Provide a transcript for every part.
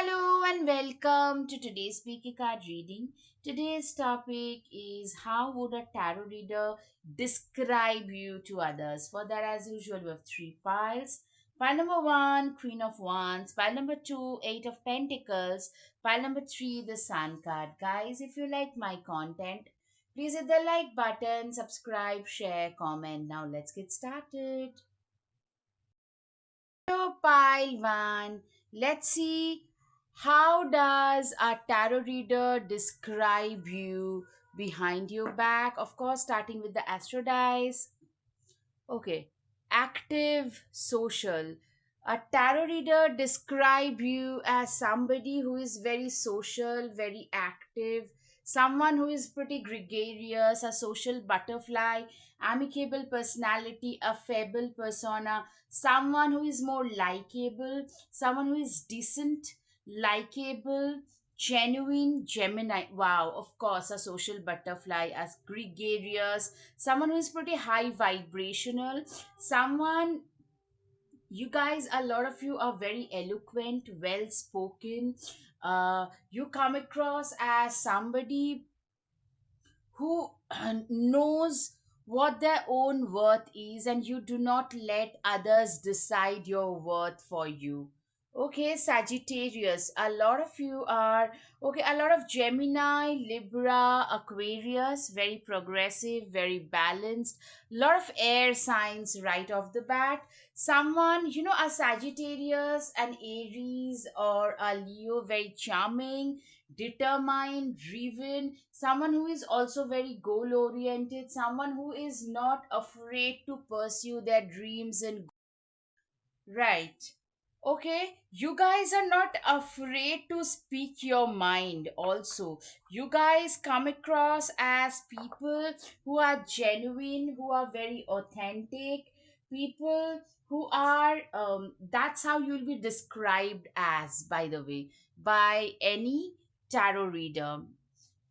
Hello and welcome to today's Speaky Card reading. Today's topic is how would a tarot reader describe you to others? For that, as usual, we have three piles. Pile number one, Queen of Wands. Pile number two, Eight of Pentacles. Pile number three, the Sun card. Guys, if you like my content, please hit the like button, subscribe, share, comment. Now let's get started. So, pile one. Let's see, how does a tarot reader describe you behind your back? Of course, starting with the astro dice. Okay. Active, social. A tarot reader describe you as somebody who is very social, very active, someone who is pretty gregarious, a social butterfly, amicable personality, affable persona, someone who is more likable, someone who is decent, likable, genuine, Gemini. Wow, of course, a social butterfly, as gregarious, someone who is pretty high vibrational, someone, you guys, a lot of you are very eloquent, well spoken. You come across as somebody who knows what their own worth is, and you do not let others decide your worth for you. Okay, Sagittarius, a lot of you are, okay, a lot of Gemini, Libra, Aquarius, very progressive, very balanced, lot of air signs right off the bat. Someone, a Sagittarius, an Aries, or a Leo, very charming, determined, driven, someone who is also very goal oriented, someone who is not afraid to pursue their dreams and right. Okay, you guys are not afraid to speak your mind also. You guys come across as people who are genuine, who are very authentic, people who are that's how you'll be described as, by the way, by any tarot reader.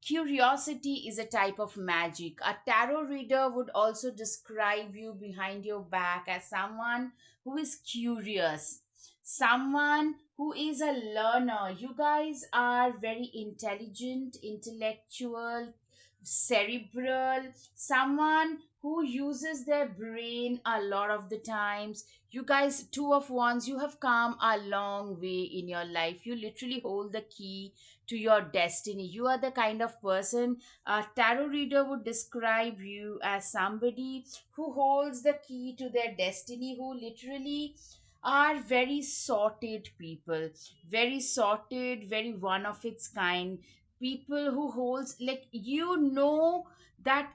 Curiosity is a type of magic. A tarot reader would also describe you behind your back as someone who is curious, someone who is a learner. You guys are very intelligent, intellectual, cerebral, someone who uses their brain a lot of the times. You guys, two of wands, you have come a long way in your life. You literally hold the key to your destiny. You are the kind of person a tarot reader would describe you as somebody who holds the key to their destiny, who literally are very sorted people, very sorted, very one of its kind people who holds, like, that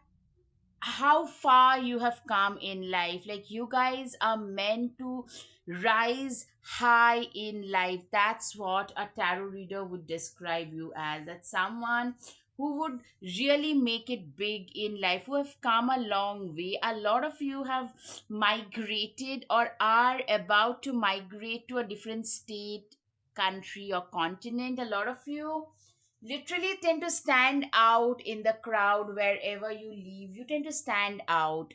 how far you have come in life. Like, you guys are meant to rise high in life. That's what a tarot reader would describe you as, that someone who would really make it big in life, who have come a long way. A lot of you have migrated or are about to migrate to a different state, country, or continent. A lot of you literally tend to stand out in the crowd. Wherever you live, you tend to stand out.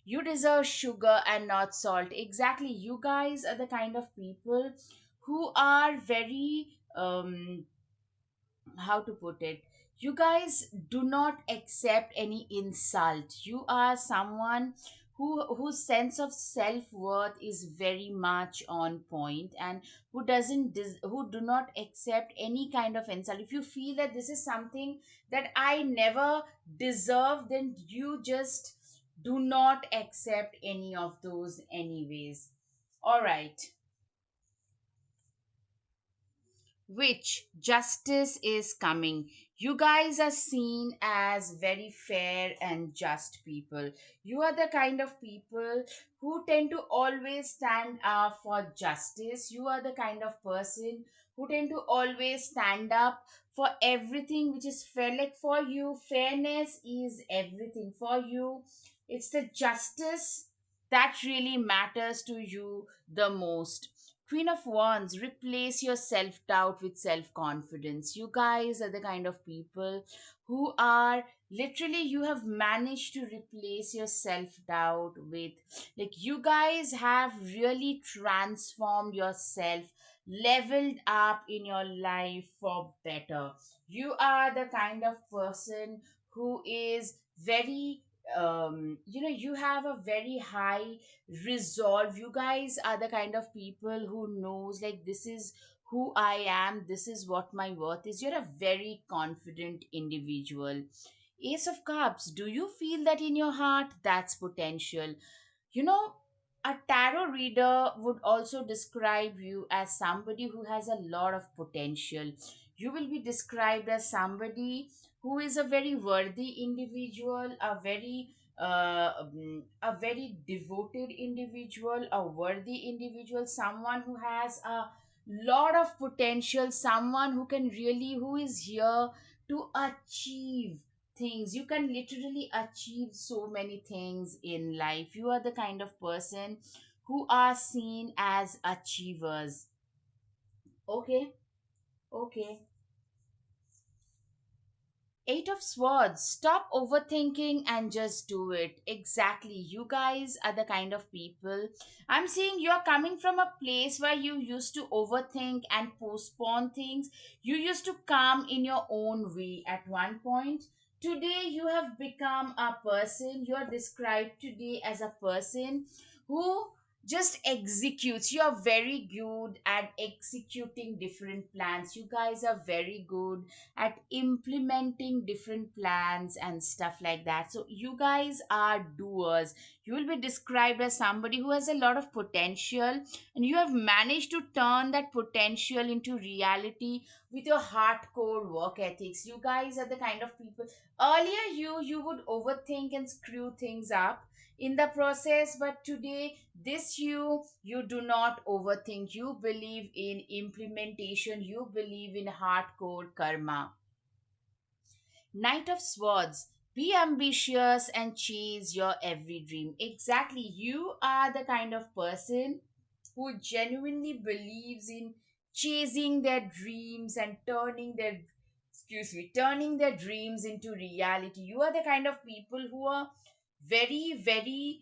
You deserve sugar and not salt. Exactly, you guys are the kind of people who are very how to put it, you guys do not accept any insult. You are someone whose sense of self-worth is very much on point, and who do not accept any kind of insult. If you feel that this is something that I never deserve, then you just do not accept any of those anyways. All right. Which justice is coming. You guys are seen as very fair and just people. You are the kind of people who tend to always stand up for justice. You are the kind of person who tend to always stand up for everything which is fair. Like, for you, fairness is everything. For you, it's the justice that really matters to you the most. Queen of Wands, replace your self doubt with self confidence. You guys are the kind of people who are literally, you have managed to replace your self doubt with, like, you guys have really transformed yourself. leveled up in your life for better. You are the kind of person who is very you have a very high resolve. You guys are the kind of people who knows, like, this is who I am, this is what my worth is. You're a very confident individual. Ace of Cups, do you feel that in your heart? That's potential. You know, a tarot reader would also describe you as somebody who has a lot of potential. You will be described as somebody who is a very worthy individual, a very devoted individual, a worthy individual, someone who has a lot of potential, someone who can really, who is here to achieve things. You can literally achieve so many things in life. You are the kind of person who are seen as achievers. Okay, okay. Eight of Swords. Stop overthinking and just do it. Exactly. You guys are the kind of people. I'm seeing you're coming from a place where you used to overthink and postpone things. You used to come in your own way at one point. Today, you have become a person. You're described today as a person who just executes. You're very good at executing different plans. You guys are very good at implementing different plans and stuff like that. So, you guys are doers. You will be described as somebody who has a lot of potential, and you have managed to turn that potential into reality with your hardcore work ethics. You guys are the kind of people. Earlier, you would overthink and screw things up in the process, but today, this you do not overthink. You believe in implementation, you believe in hardcore karma. Knight of Swords. Be ambitious and chase your every dream. Exactly. You are the kind of person who genuinely believes in chasing their dreams and turning their dreams into reality. You are the kind of people who are very, very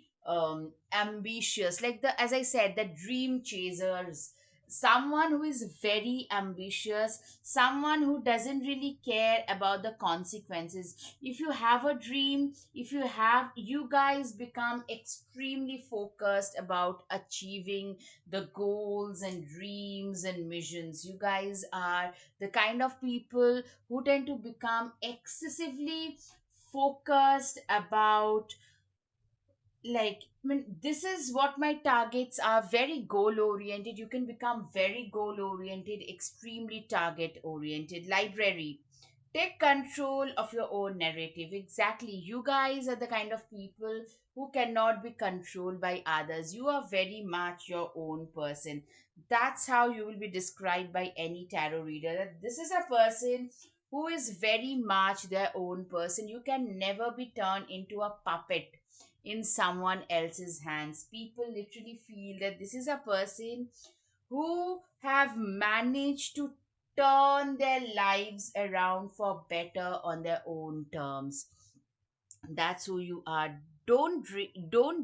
ambitious. Like, the as I said, the dream chasers. Someone who is very ambitious, someone who doesn't really care about the consequences. If you have a dream, if you have you guys become extremely focused about achieving the goals and dreams and missions. You guys are the kind of people who tend to become excessively focused about, like, I mean, this is what my targets are. Very goal oriented. You can become very goal oriented, extremely target oriented. Library. Take control of your own narrative. Exactly. You guys are the kind of people who cannot be controlled by others. You are very much your own person. That's how you will be described by any tarot reader. That this is a person who is very much their own person. You can never be turned into a puppet in someone else's hands. People literally feel that this is a person who have managed to turn their lives around for better on their own terms. That's who you are. Don't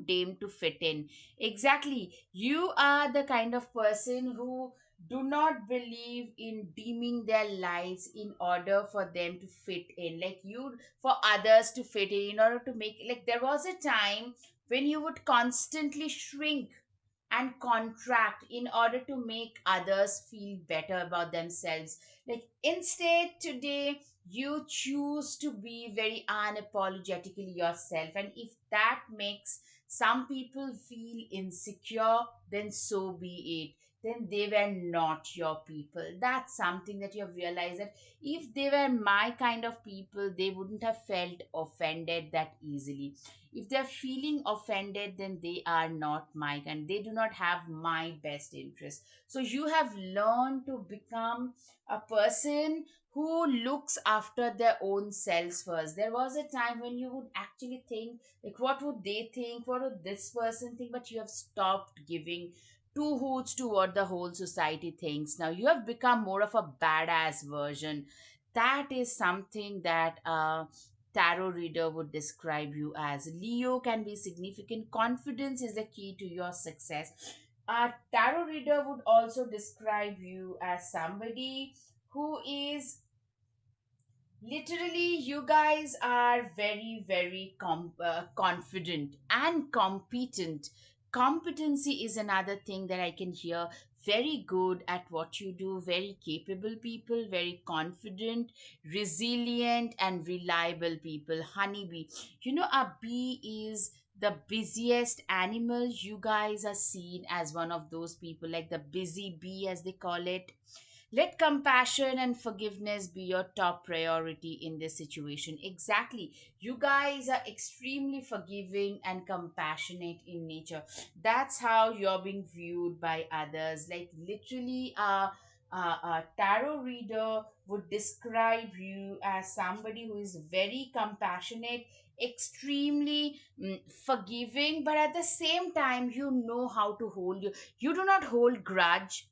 deem to fit in. Exactly. You are the kind of person who do not believe in deeming their lives in order for them to fit in, like you, for others to fit in order to make, like, there was a time when you would constantly shrink and contract in order to make others feel better about themselves. Like, instead, today you choose to be very unapologetically yourself, and if that makes some people feel insecure, then so be it. Then they were not your people. That's something that you have realized, that if they were my kind of people, they wouldn't have felt offended that easily. If they're feeling offended, then they are not my kind. They do not have my best interest. So you have learned to become a person who looks after their own selves first. There was a time when you would actually think, like, what would they think? What would this person think? But you have stopped giving two hoots to what the whole society thinks. Now you have become more of a badass version. That is something that tarot reader would describe you as. Leo can be significant. Confidence is the key to your success. A tarot reader would also describe you as somebody who is literally, you guys are very, very confident and competent. Competency is another thing that I can hear. Very good at what you do, very capable people, very confident, resilient, and reliable people. Honeybee. You know, a bee is the busiest animal. You guys are seen as one of those people, like the busy bee, as they call it. Let compassion and forgiveness be your top priority in this situation. Exactly. You guys are extremely forgiving and compassionate in nature. That's how you're being viewed by others. Like, literally, a tarot reader would describe you as somebody who is very compassionate, extremely forgiving, but at the same time, you know how to hold you. You do not hold grudge,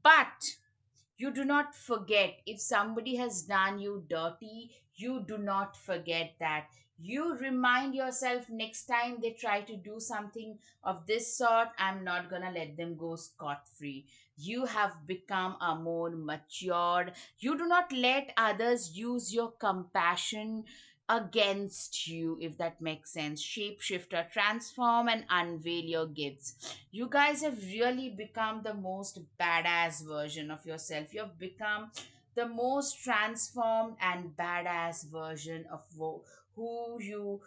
but you do not forget. If somebody has done you dirty, you do not forget that. You remind yourself, next time they try to do something of this sort, I'm not gonna let them go scot free. You have become a more matured. You do not let others use your compassion against you, if that makes sense. Shapeshifter, transform and unveil your gifts. You guys have really become the most badass version of yourself. You have become the most transformed and badass version of who you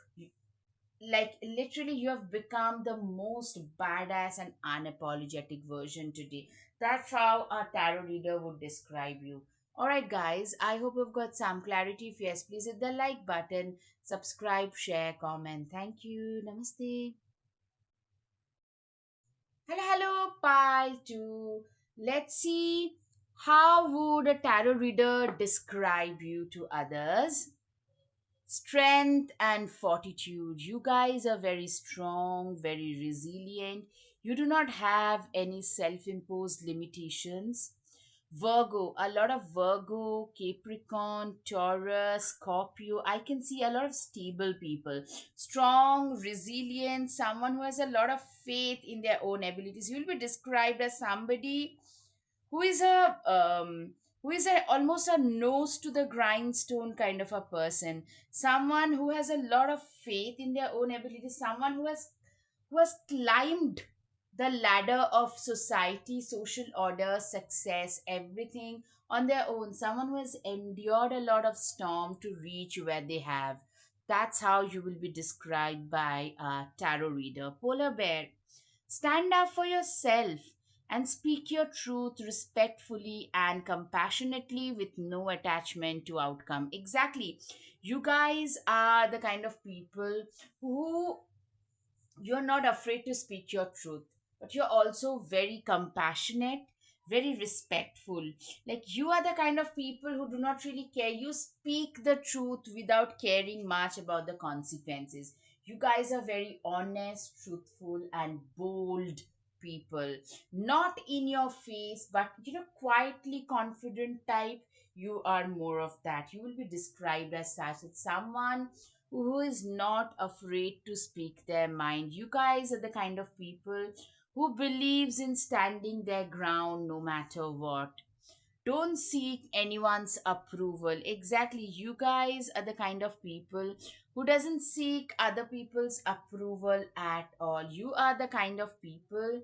like. Literally, you have become the most badass and unapologetic version today. That's how a tarot reader would describe you. All right, guys, I hope you've got some clarity. If yes, please hit the like button, subscribe, share, comment. Thank you. Namaste. Hello, hello, pile two. Let's see, how would a tarot reader describe you to others? Strength and fortitude. You guys are very strong, very resilient. You do not have any self imposed limitations. Virgo, a lot of Virgo, Capricorn, Taurus, Scorpio. I can see a lot of stable people. Strong, resilient, someone who has a lot of faith in their own abilities. You will be described as somebody who is a almost a nose to the grindstone kind of a person. Someone who has a lot of faith in their own abilities. Someone who has climbed the ladder of society, social order, success, everything on their own. Someone who has endured a lot of storm to reach where they have. That's how you will be described by a tarot reader. Polar bear, stand up for yourself and speak your truth respectfully and compassionately with no attachment to outcome. Exactly. You guys are the kind of people who, you're not afraid to speak your truth, but you're also very compassionate, very respectful. Like, you are the kind of people who do not really care. You speak the truth without caring much about the consequences. You guys are very honest, truthful, and bold people. Not in your face, but quietly confident type. You are more of that. You will be described as such. It's someone who is not afraid to speak their mind. You guys are the kind of people who believes in standing their ground no matter what. Don't seek anyone's approval. Exactly. You guys are the kind of people who doesn't seek other people's approval at all. You are the kind of people,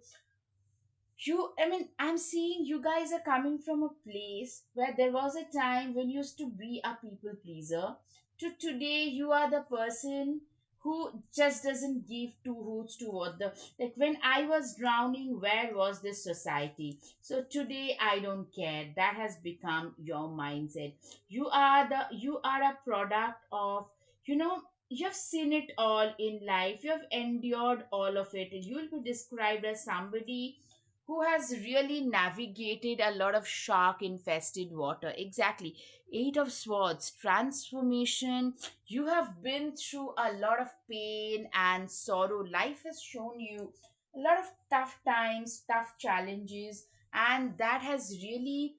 I'm seeing you guys are coming from a place where there was a time when you used to be a people pleaser, to today you are the person who just doesn't give two hoots to what the, like, when I was drowning, where was this society? So today I don't care. That has become your mindset. You are a product of, you have seen it all in life. You have endured all of it, and you will be described as somebody who has really navigated a lot of shark infested water. Exactly. Eight of Swords, transformation. You have been through a lot of pain and sorrow. Life has shown you a lot of tough times, tough challenges, and that has really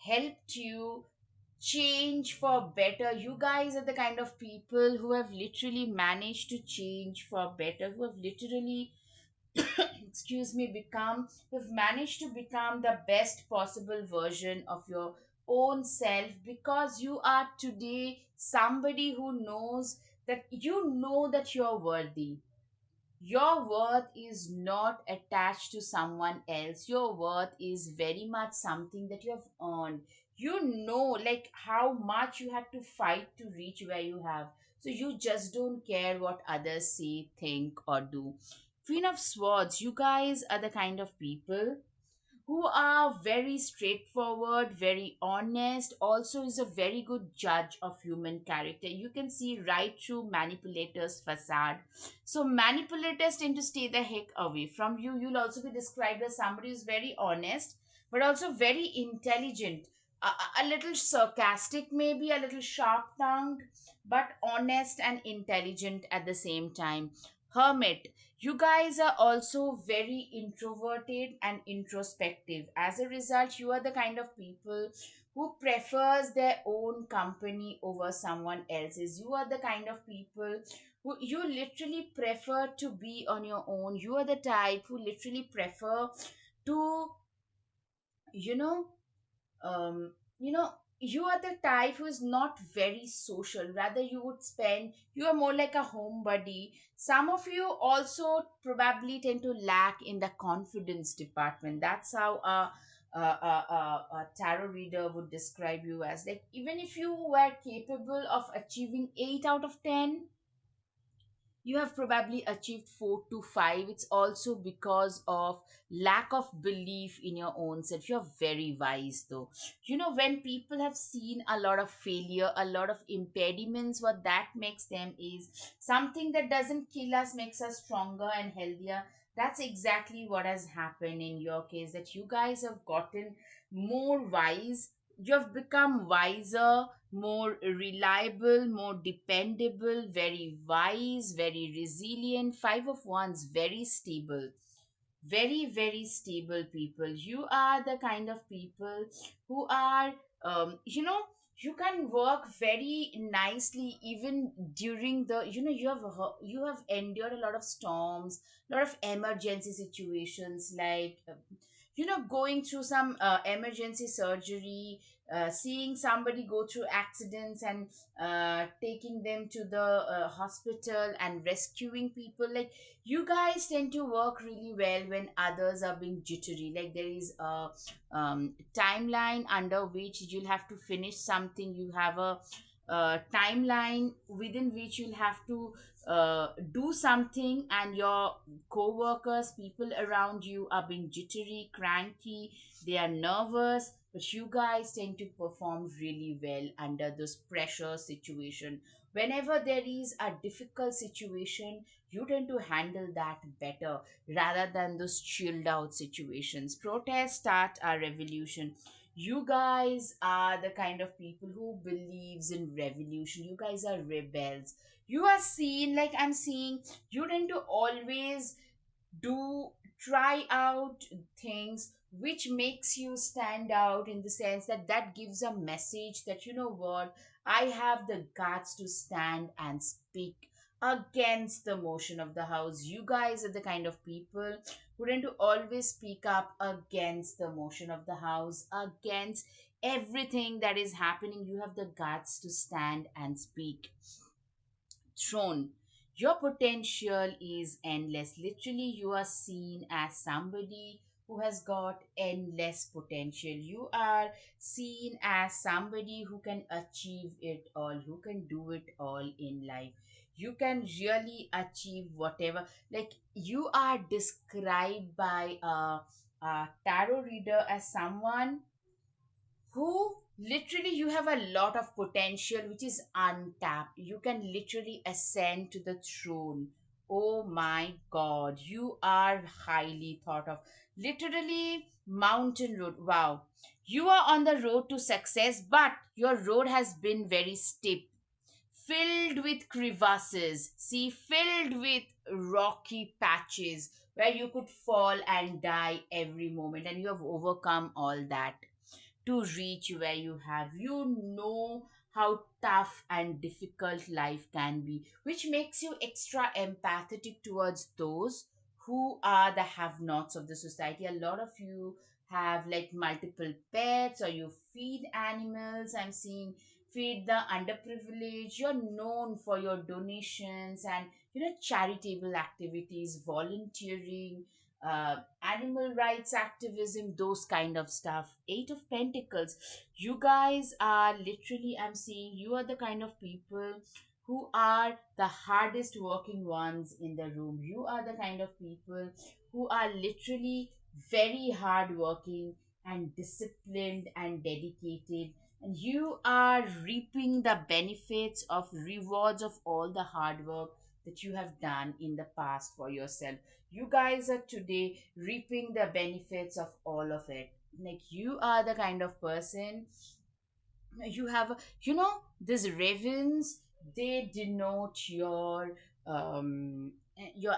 helped you change for better. You guys are the kind of people who have literally managed to change for better, who have literally excuse me, you've managed to become the best possible version of your own self, because you are today somebody who knows that you know that you're worthy. Your worth is not attached to someone else. Your worth is very much something that you have earned. You know, like how much you had to fight to reach where you have. So you just don't care what others say, think, or do. Queen of Swords, you guys are the kind of people who are very straightforward, very honest, also is a very good judge of human character. You can see right through manipulators' facade. So manipulators tend to stay the heck away from you. You'll also be described as somebody who's very honest, but also very intelligent. A little sarcastic, maybe a little sharp tongued, but honest and intelligent at the same time. Hermit, you guys are also very introverted and introspective. As a result, you are the kind of people who prefers their own company over someone else's. You are the kind of people who you literally prefer to be on your own. You are the type who literally prefer to, you know, um, you know, you are the type who is not very social. Rather, you are more like a homebody. Some of you also probably tend to lack in the confidence department. That's how a tarot reader would describe you as. Like, even if you were capable of achieving 8 out of 10, you have probably achieved 4 to 5. It's also because of lack of belief in your own self. You're very wise though. You know, when people have seen a lot of failure, a lot of impediments, what that makes them is something that doesn't kill us, makes us stronger and healthier. That's exactly what has happened in your case, that you guys have gotten more wise. You have become wiser, more reliable, more dependable, very wise, very resilient. Five of Wands, very stable. Very, very stable people. You are the kind of people who are, you know, you can work very nicely even during the, you have endured a lot of storms, a lot of emergency situations, like going through some emergency surgery, seeing somebody go through accidents and taking them to the hospital and rescuing people. Like, you guys tend to work really well when others are being jittery. Like, there is a timeline under which you'll have to finish something. You have a timeline within which you'll have to do something, and your co-workers, people around you, are being jittery, cranky, they are nervous, but you guys tend to perform really well under those pressure situation. Whenever there is a difficult situation, you tend to handle that better rather than those chilled out situations. Protest, start a revolution. You guys are the kind of people who believes in revolution. You guys are rebels. You are seen, like I'm seeing, you tend to always do try out things which makes you stand out, in the sense that that gives a message that, you know what, I have the guts to stand and speak against the motion of the house. You guys are the kind of people who tend to always speak up against the motion of the house, against everything that is happening. You have the guts to stand and speak. Throne, your potential is endless. Literally, you are seen as somebody who has got endless potential. You are seen as somebody who can achieve it all, who can do it all in life. You can really achieve whatever. Like, you are described by a tarot reader as someone who literally, you have a lot of potential which is untapped. You can literally ascend to the throne. Oh my god, you are highly thought of. Literally, mountain road. Wow, you are on the road to success, but your road has been very steep, filled with crevasses, see, filled with rocky patches where you could fall and die every moment, and you have overcome all that to reach where you have. You know how tough and difficult life can be, which makes you extra empathetic towards those who are the have nots of the society. A lot of you have like multiple pets, or you feed animals. I'm seeing feed the underprivileged. You're known for your donations and charitable activities, volunteering, animal rights activism, those kind of stuff. Eight of Pentacles, you guys are literally, I'm seeing you are the kind of people who are the hardest working ones in the room. You are the kind of people who are literally very hard working and disciplined and dedicated, and you are reaping the benefits of rewards of all the hard work that you have done in the past for yourself. You guys are today reaping the benefits of all of it. Like, you are the kind of person, you have these ravens, they denote your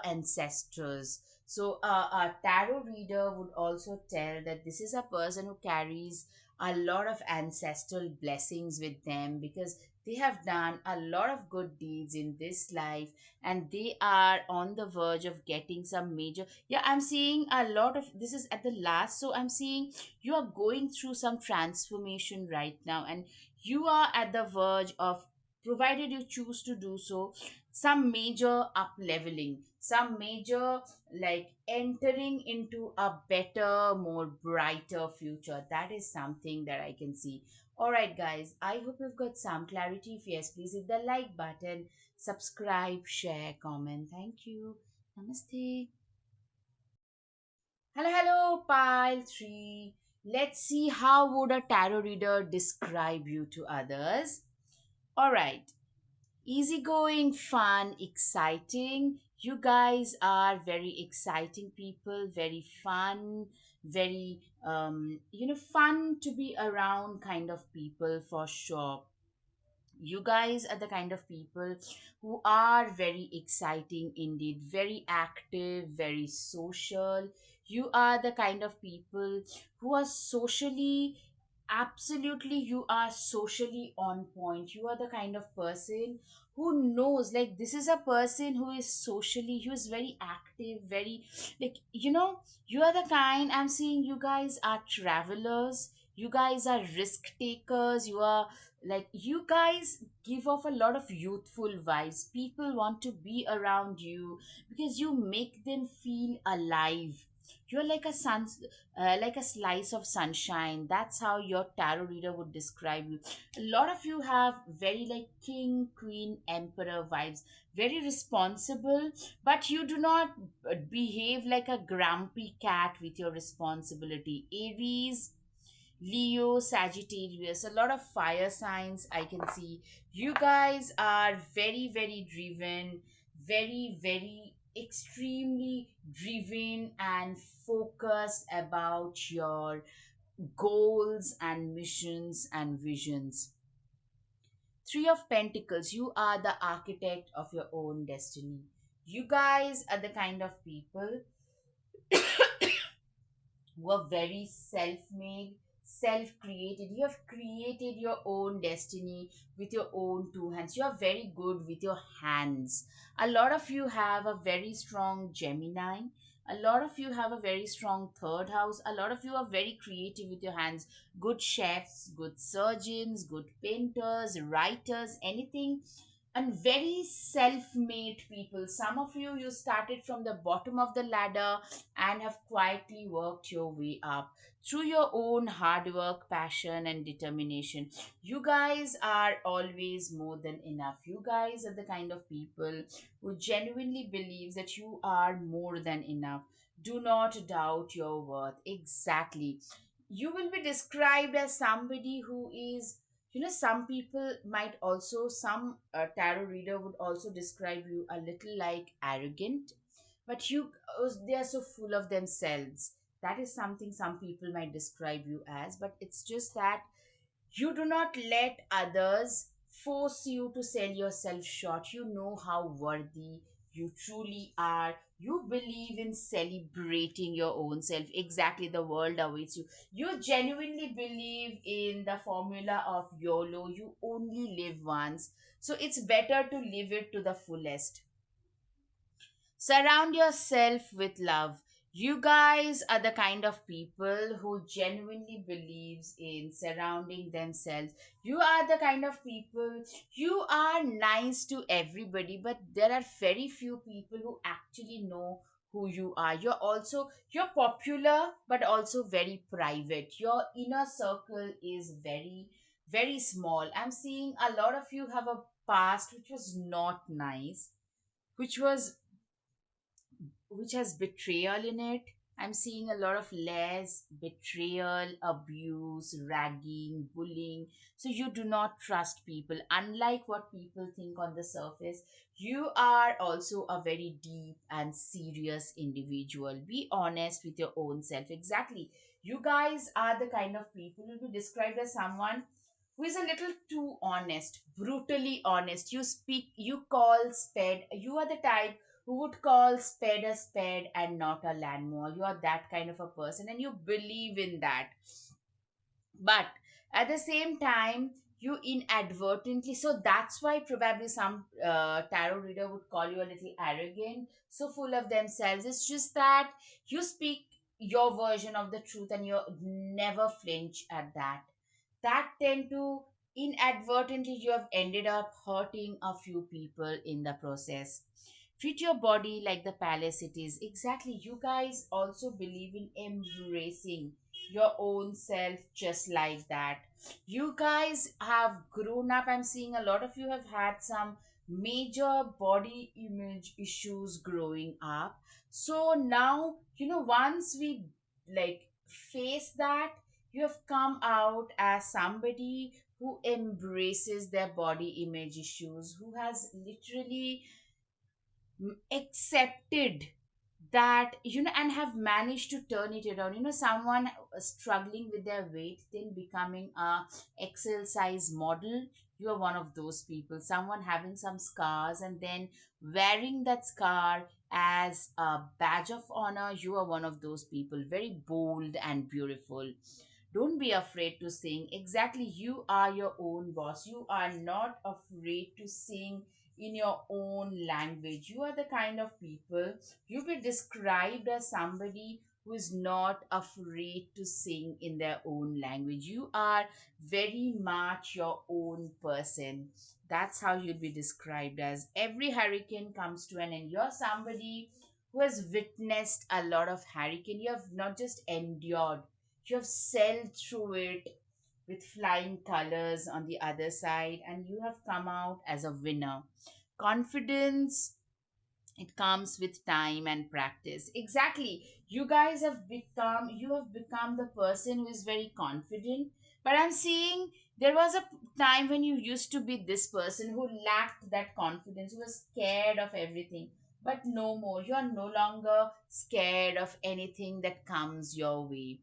ancestors. So a tarot reader would also tell that this is a person who carries a lot of ancestral blessings with them, because they have done a lot of good deeds in this life, and they are on the verge of getting some major, yeah, I'm seeing a lot of this is at the last. So I'm seeing you are going through some transformation right now, and you are at the verge of, provided you choose to do so, some major up leveling, some major, like, entering into a better, more brighter future. That is something that I can see. All right, guys, I hope you've got some clarity. If yes, please hit the like button, subscribe, share, comment. Thank you. Namaste. Hello, hello, pile 3. Let's see, how would a tarot reader describe you to others. All right. Easygoing, fun, exciting. You guys are very exciting people, very fun, very fun to be around kind of people for sure. You guys are the kind of people who are very exciting indeed, very active, very social. You are the kind of people who are socially, absolutely, you are socially on point. You are the kind of person who knows, like, this is a person who is socially, who is very active, very, like, you are the kind, I'm seeing you guys are travelers, you guys are risk takers, you are, like, you guys give off a lot of youthful vibes. People want to be around you because you make them feel alive. You're like a like a slice of sunshine. That's how your tarot reader would describe you. A lot of you have very, like, king, queen, emperor vibes. Very responsible, but you do not behave like a grumpy cat with your responsibility. Aries, Leo, Sagittarius, a lot of fire signs I can see. You guys are very, very driven, very, very extremely driven and focused about your goals and missions and visions. Three of Pentacles, you are the architect of your own destiny. You guys are the kind of people were very self made, self created. You have created your own destiny with your own two hands. You are very good with your hands. A lot of you have a very strong Gemini. A lot of you have a very strong third house. A lot of you are very creative with your hands. Good chefs, good surgeons, good painters, writers, anything, and very self-made people. Some of you, you started from the bottom of the ladder and have quietly worked your way up through your own hard work, passion, and determination. You guys are always more than enough. You guys are the kind of people who genuinely believes that you are more than enough. Do not doubt your worth. Exactly. You will be described as somebody who is, some people might also, some tarot reader would also describe you a little like arrogant, but they are so full of themselves. That is something some people might describe you as, but it's just that you do not let others force you to sell yourself short. You know how worthy you truly are. You believe in celebrating your own self. Exactly, the world awaits you. You genuinely believe in the formula of YOLO. You only live once. So it's better to live it to the fullest. Surround yourself with love. You guys are the kind of people who genuinely believes in surrounding themselves. You are the kind of people, you are nice to everybody, but there are very few people who actually know who you are. You're popular but also very private. Your inner circle is very small. I'm seeing a lot of you have a past which was not nice, which was which has betrayal in it. I'm seeing a lot of less betrayal, abuse, ragging, bullying. So you do not trust people. Unlike what people think on the surface, you are also a very deep and serious individual. Be honest with your own self. Exactly. You guys are the kind of people who will be described as someone who is a little too honest, brutally honest. You speak, you call spade. You are the type who would call spade a spade and not a landmore. You are that kind of a person and you believe in that. But at the same time, you inadvertently, so that's why probably some tarot reader would call you a little arrogant, so full of themselves. It's just that you speak your version of the truth and you never flinch at that. That tend to inadvertently you have ended up hurting a few people in the process. Treat your body like the palace it is. Exactly. You guys also believe in embracing your own self just like that. You guys have grown up. I'm seeing a lot of you have had some major body image issues growing up. So now, once we like face that, you have come out as somebody who embraces their body image issues, who has literally accepted that, and have managed to turn it around. Someone struggling with their weight then becoming a excel size model. You are one of those people. Someone having some scars and then wearing that scar as a badge of honor. You are one of those people, very bold and beautiful. Don't be afraid to sing. Exactly, you are your own boss. You are not afraid to sing in your own language. You are the kind of people you be described as somebody who is not afraid to sing in their own language. You are very much your own person. That's how you'll be described as. Every hurricane comes to an end. You're somebody who has witnessed a lot of hurricane. You have not just endured, you have sailed through it with flying colors on the other side, and you have come out as a winner. Confidence, it comes with time and practice. Exactly. You have become the person who is very confident. But I'm seeing there was a time when you used to be this person who lacked that confidence, who was scared of everything. But no more. You are no longer scared of anything that comes your way.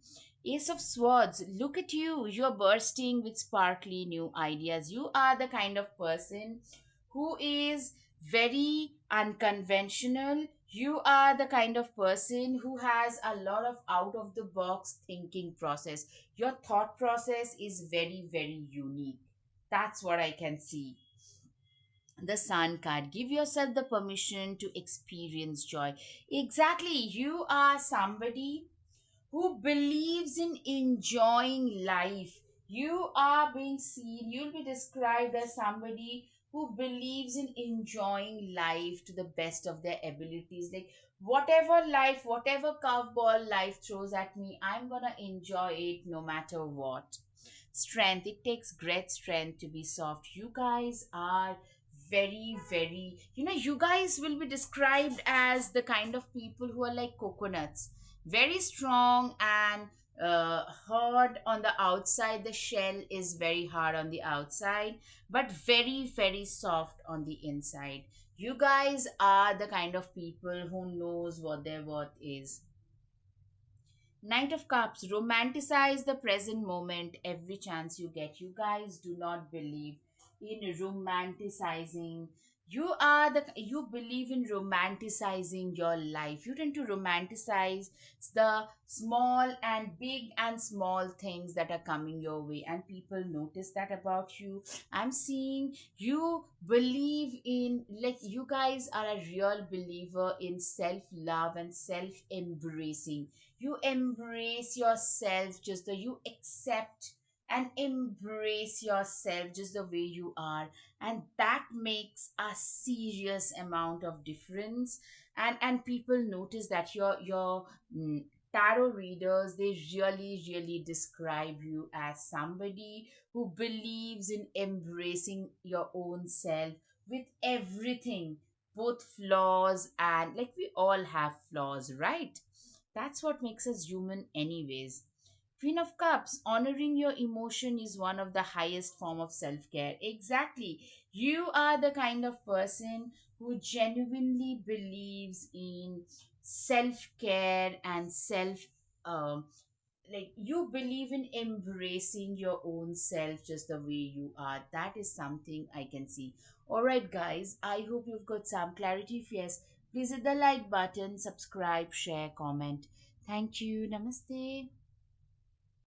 Ace of Swords, look at you. You're bursting with sparkly new ideas. You are the kind of person who is very unconventional. You are the kind of person who has a lot of out of the box thinking process. Your thought process is very unique. That's what I can see. The Sun card, give yourself the permission to experience joy. Exactly, you are somebody who believes in enjoying life. You are being seen, you'll be described as somebody who believes in enjoying life to the best of their abilities. Like, whatever curveball life throws at me, I'm gonna enjoy it no matter what. Strength, it takes great strength to be soft. You guys are very, you guys will be described as the kind of people who are like coconuts, very strong and hard on the outside. The shell is very hard on the outside, but very soft on the inside. You guys are the kind of people who knows what their worth is. Knight of Cups, romanticize the present moment every chance you get. You guys do not believe in romanticizing You believe in romanticizing your life. You tend to romanticize the small and big and small things that are coming your way, and people notice that about you. I'm seeing you believe in, like, you guys are a real believer in self love and self embracing. You embrace yourself, just the you accept and embrace yourself just the way you are, and that makes a serious amount of difference. And people notice that your tarot readers, they really describe you as somebody who believes in embracing your own self with everything, both flaws, and like we all have flaws, right? That's what makes us human anyways. Queen of Cups, honoring your emotion is one of the highest form of self-care. Exactly. You are the kind of person who genuinely believes in self-care and self um like you believe in embracing your own self just the way you are. That is something I can see. All right, guys, I hope you've got some clarity. If yes, please hit the like button, subscribe, share, comment. Thank you. Namaste.